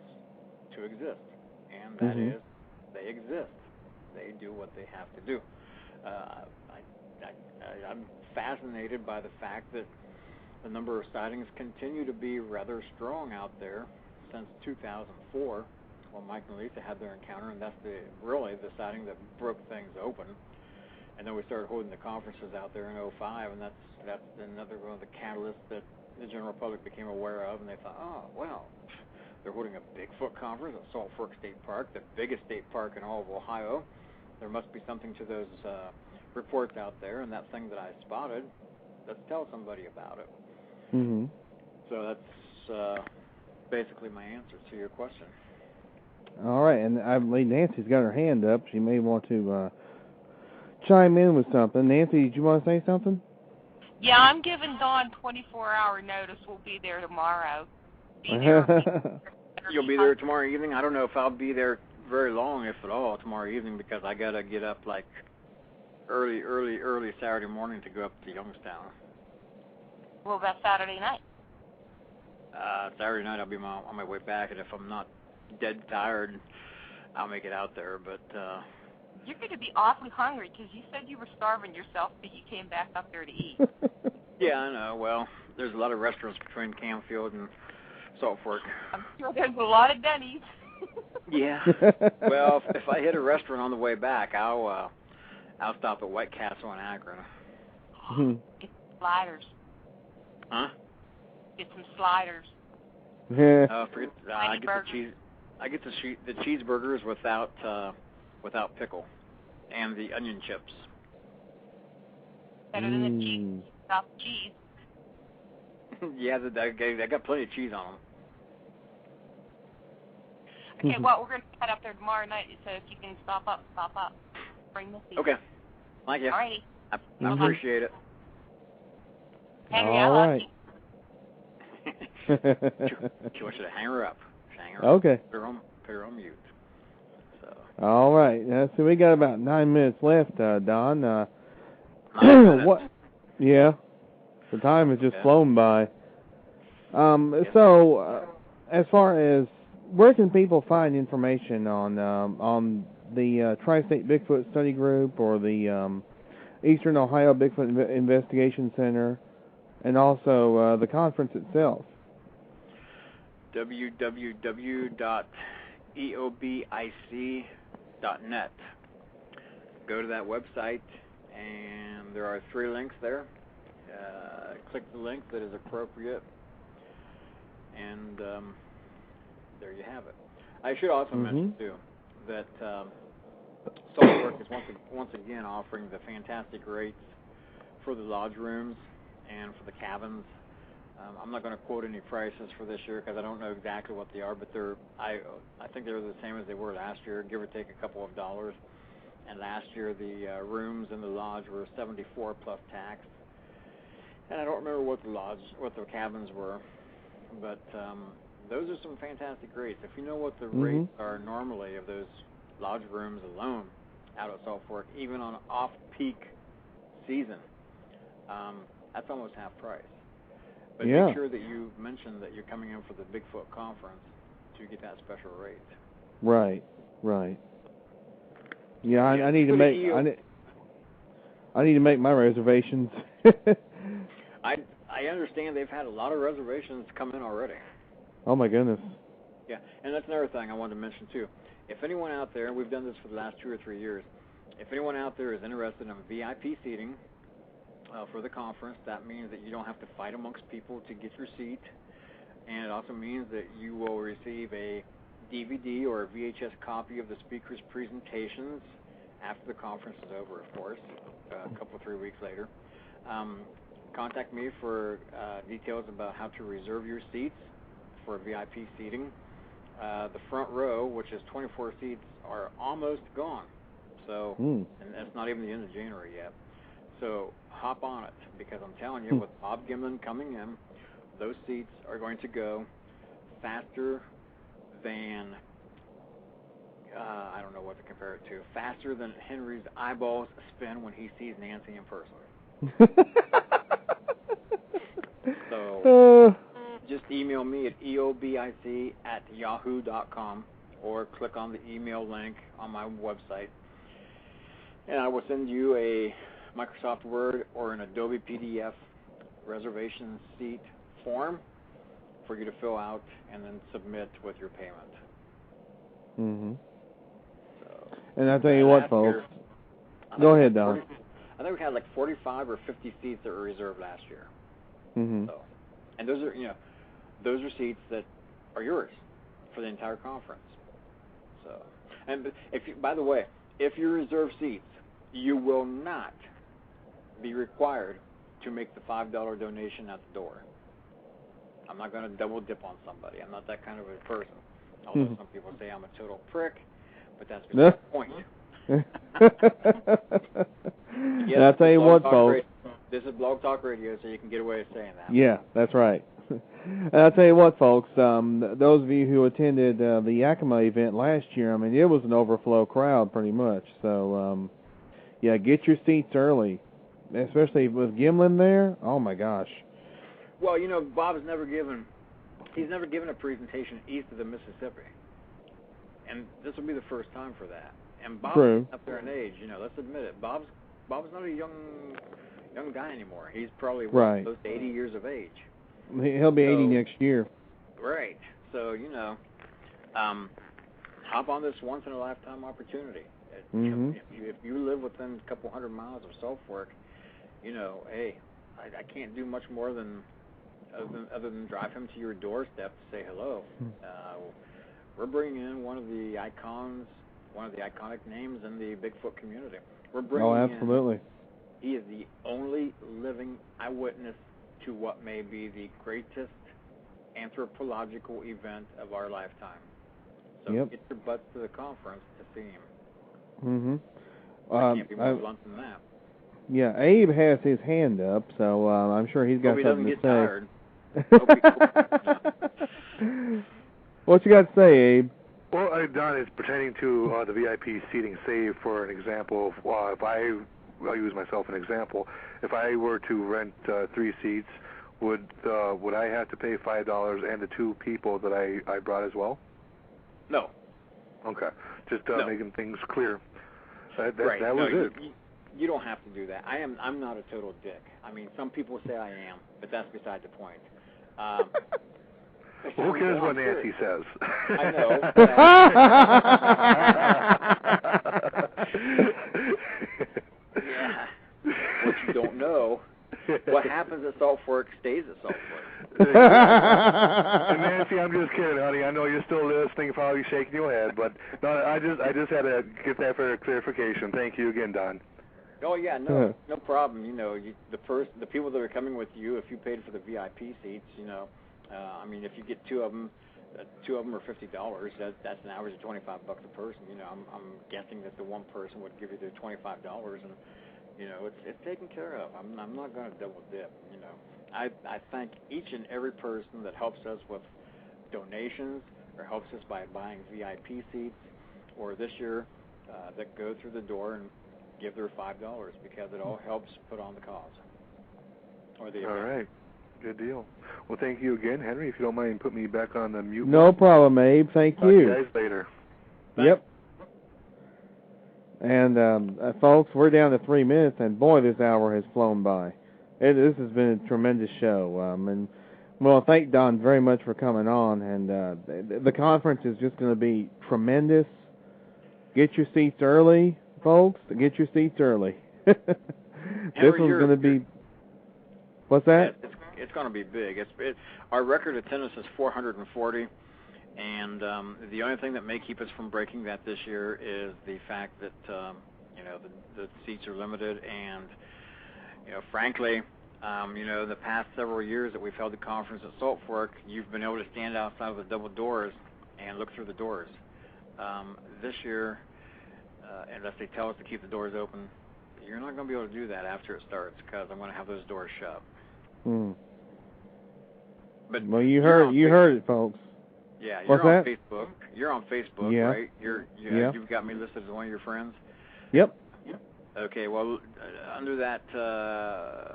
to exist, and that is they exist. They do what they have to do. I'm fascinated by the fact that the number of sightings continue to be rather strong out there since 2004, when Mike and Lisa had their encounter, and that's really the sighting that broke things open. And then we started holding the conferences out there in 2005, and that's another one of the catalysts that the general public became aware of, and they thought, oh, well, they're holding a Bigfoot conference at Salt Fork State Park, the biggest state park in all of Ohio. There must be something to those reports out there, and that thing that I spotted, let's tell somebody about it. So that's basically my answer to your question. All right, and I believe Nancy's got her hand up. She may want to chime in with something. Nancy, did you want to say something? Yeah, I'm giving Dawn 24-hour notice. We'll be there tomorrow. You'll be there tomorrow evening? I don't know if I'll be there very long, if at all, tomorrow evening, because I got to get up like early Saturday morning to go up to Youngstown. What about Saturday night? Saturday night I'll be on my way back, and if I'm not dead tired, I'll make it out there. But you're going to be awfully hungry because you said you were starving yourself, but you came back up there to eat. Yeah, I know. Well, there's a lot of restaurants between Canfield and Salt Fork. I'm sure there's a lot of Denny's. Yeah. Well, if I hit a restaurant on the way back, I'll stop at White Castle in Akron. Get some sliders. Huh? Get some sliders. Forget. I get the cheese. I get the cheeseburgers without pickle, and the onion chips. Better than the cheese. Without cheese. Yeah, they got plenty of cheese on them. Okay, well, we're going to head up there tomorrow night, so if you can stop up. Bring the seat. Okay. Thank you. Alrighty. I appreciate it. Henry, all I love right. She wants you to hang her up. Okay. Put her on mute. So. All right. So we got about 9 minutes left, Don. 9 minutes. What? Yeah. The time has just flown by. So, as far as where can people find information on the Tri-State Bigfoot Study Group or the Eastern Ohio Bigfoot Investigation Center, and also the conference itself? www.eobic.net. Go to that website, and there are 3 links there. Click the link that is appropriate, and there you have it. I should also mention, too, that Salt Fork is once again offering the fantastic rates for the lodge rooms and for the cabins. I'm not going to quote any prices for this year because I don't know exactly what they are, but I think they're the same as they were last year, give or take a couple of dollars. And last year the rooms in the lodge were $74 plus tax. And I don't remember what the cabins were, but those are some fantastic rates. If you know what the rates are normally of those lodge rooms alone out at Salt Fork, even on off-peak season, that's almost half price. But make sure that you mention that you're coming in for the Bigfoot conference to get that special rate. Right. Yeah, I need to make I need to make my reservations. I understand they've had a lot of reservations come in already. Oh my goodness. Yeah, and that's another thing I wanted to mention too. If anyone out there, and we've done this for the last 2 or 3 years, if anyone out there is interested in VIP seating for the conference, that means that you don't have to fight amongst people to get your seat, and it also means that you will receive a DVD or a VHS copy of the speaker's presentations after the conference is over, of course, a couple 3 weeks later. Contact me for details about how to reserve your seats for VIP seating. The front row, which is 24 seats, are almost gone. So, and that's not even the end of January yet. So hop on it, because I'm telling you, with Bob Gimlin coming in, those seats are going to go faster than, I don't know what to compare it to, faster than Henry's eyeballs spin when he sees Nancy in person. So just email me at eobic@yahoo.com or click on the email link on my website, and I will send you a Microsoft Word or an Adobe PDF reservation seat form for you to fill out and then submit with your payment. So, and I tell you what, folks. Go ahead, Don. I think we had like 45 or 50 seats that were reserved last year. So, and those are seats that are yours for the entire conference. So, and by the way, if you reserve seats, you will not be required to make the $5 donation at the door. I'm not going to double dip on somebody. I'm not that kind of a person. Although some people say I'm a total prick, but that's the point. Yes, I'll tell you what, folks. This is Blog Talk Radio, so you can get away with saying that. Yeah, that's right. And I'll tell you what, folks, those of you who attended the Yakima event last year, I mean, it was an overflow crowd pretty much. So, Yeah, get your seats early, especially with Gimlin there. Oh my gosh. Well, you know, Bob's never given a presentation east of the Mississippi, and this will be the first time for that. And Bob's True. up there in age, you know. Let's admit it. Bob's not a young guy anymore. He's probably Right. close to 80 years of age. He'll be 80 next year. Right. So, you know, hop on this once in a lifetime opportunity. Mm-hmm. If you live within a couple hundred miles of Southfork, you know, hey, I can't do much more than other than drive him to your doorstep to say hello. We're bringing in one of the iconic names in the Bigfoot community. We're bringing absolutely. He is the only living eyewitness to what may be the greatest anthropological event of our lifetime. So get your butts to the conference to see him. Mm-hmm. I can't be more blunt than that. Yeah, Abe has his hand up, so I'm sure he's got something to say. Tired. What you got to say, Abe? Well, Don is pertaining to the VIP seating save for an example. I'll use myself an example. If I were to rent 3 seats, would I have to pay $5 and the 2 people that I brought as well? No. Okay. Just making things clear. That right. was it. You don't have to do that. I'm not a total dick. I mean, some people say I am, but that's beside the point. Who cares what Nancy says? I know. Yeah. What you don't know, what happens at Salt Fork stays at Salt Fork. And Nancy, I'm just kidding, honey. I know you're still listening, probably shaking your head, but no, I just had to get that for clarification. Thank you again, Don. Oh yeah, no problem. You know, the people that are coming with you, if you paid for the VIP seats, you know, I mean, if you get 2 of them are $50. That's an average of $25 a person. You know, I'm guessing that the one person would give you their $25, and you know, it's taken care of. I'm not going to double dip. You know, I thank each and every person that helps us with donations or helps us by buying VIP seats, or this year that go through the door and give their $5 because it all helps put on the cause or the event. All right. Good deal. Well, thank you again, Henry. If you don't mind, put me back on the mute. No problem, Abe. Thank you. Talk to you guys later. Yep. And folks, we're down to 3 minutes, and boy, this hour has flown by. This has been a tremendous show. And well, thank Don very much for coming on. And the conference is just going to be tremendous. Get your seats early, folks. Get your seats early. This one's going to be. What's that? It's going to be big. Our record attendance is 440, and the only thing that may keep us from breaking that this year is the fact that you know, the seats are limited, and you know, frankly, you know, the past several years that we've held the conference at Salt Fork, you've been able to stand outside of the double doors and look through the doors. This year, unless they tell us to keep the doors open, you're not going to be able to do that after it starts because I'm going to have those doors shut. But well, you heard it, folks. Yeah, you're on Facebook. You're on Facebook, yeah. Right? You've got me listed as one of your friends. Yep. Okay. Well, under that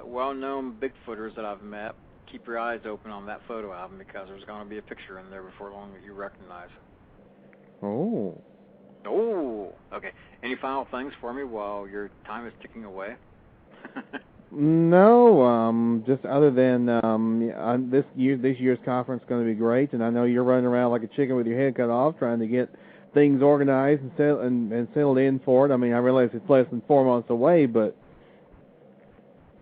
well-known Bigfooters that I've met, keep your eyes open on that photo album because there's going to be a picture in there before long that you recognize. Oh. Okay. Any final things for me while your time is ticking away? No, just other than this year's conference is going to be great, and I know you're running around like a chicken with your head cut off trying to get things organized and settled in for it. I mean, I realize it's less than 4 months away, but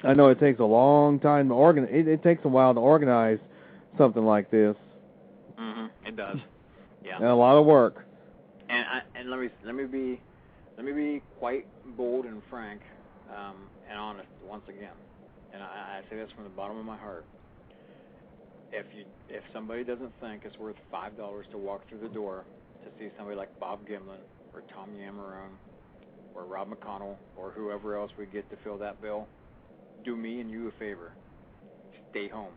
I know it takes a long time to organize. It takes a while to organize something like this. It does. Yeah. And a lot of work. And let me be quite bold and frank and honest once again. And I say this from the bottom of my heart. If somebody doesn't think it's worth $5 to walk through the door to see somebody like Bob Gimlin or Tom Yamarone or Rob McConnell or whoever else we get to fill that bill, do me and you a favor. Stay home.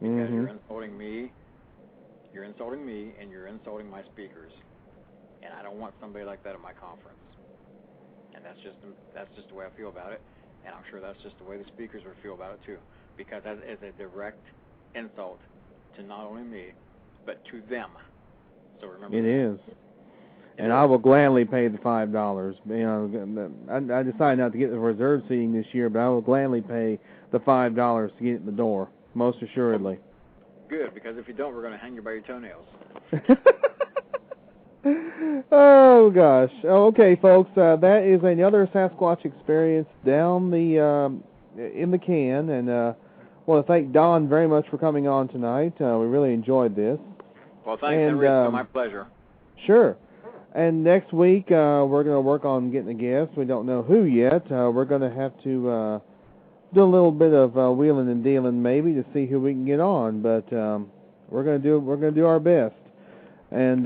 Because you're insulting me, and you're insulting my speakers. And I don't want somebody like that at my conference. And that's just the way I feel about it, and I'm sure that's just the way the speakers would feel about it too, because that is a direct insult to not only me, but to them. So remember. It is. And I will gladly pay the $5. You know, I decided not to get the reserve seating this year, but I will gladly pay the $5 to get in the door, most assuredly. Good, because if you don't, we're going to hang you by your toenails. Oh gosh. Okay, folks, that is another Sasquatch experience down the in the can, and I want to thank Don very much for coming on tonight. We really enjoyed this. Well, thanks, Henry. It's my pleasure. Sure. And next week, we're going to work on getting a guest. We don't know who yet. We're going to have to do a little bit of wheeling and dealing, maybe, to see who we can get on. But we're going to do our best, and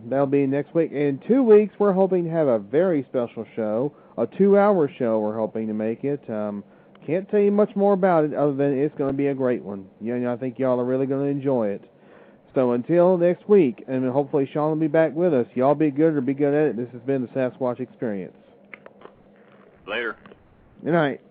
that'll be next week. In 2 weeks, we're hoping to have a very special show, a 2-hour show. We're hoping to make it. Can't tell you much more about it, other than it's going to be a great one. You know, I think y'all are really going to enjoy it. So until next week, and hopefully Sean will be back with us, y'all be good or be good at it. This has been the Sasquatch Experience. Later. Good night.